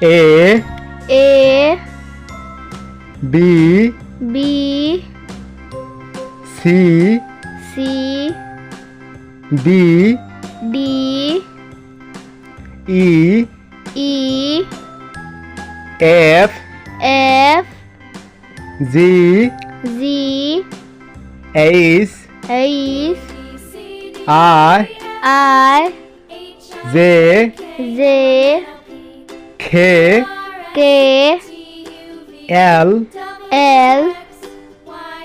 A B B C C D D E E F F G Z H H I J J K K L L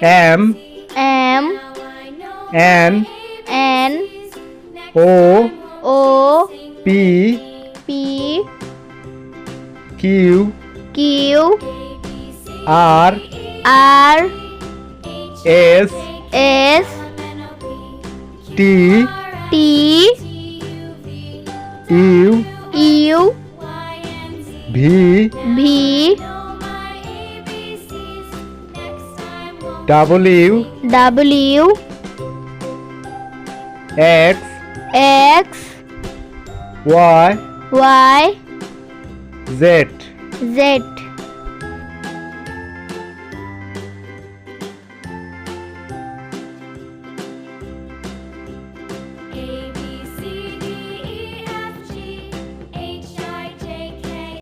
M M N N O O P P Q Q R R S S T T U U V V W W X X Y Y Z Z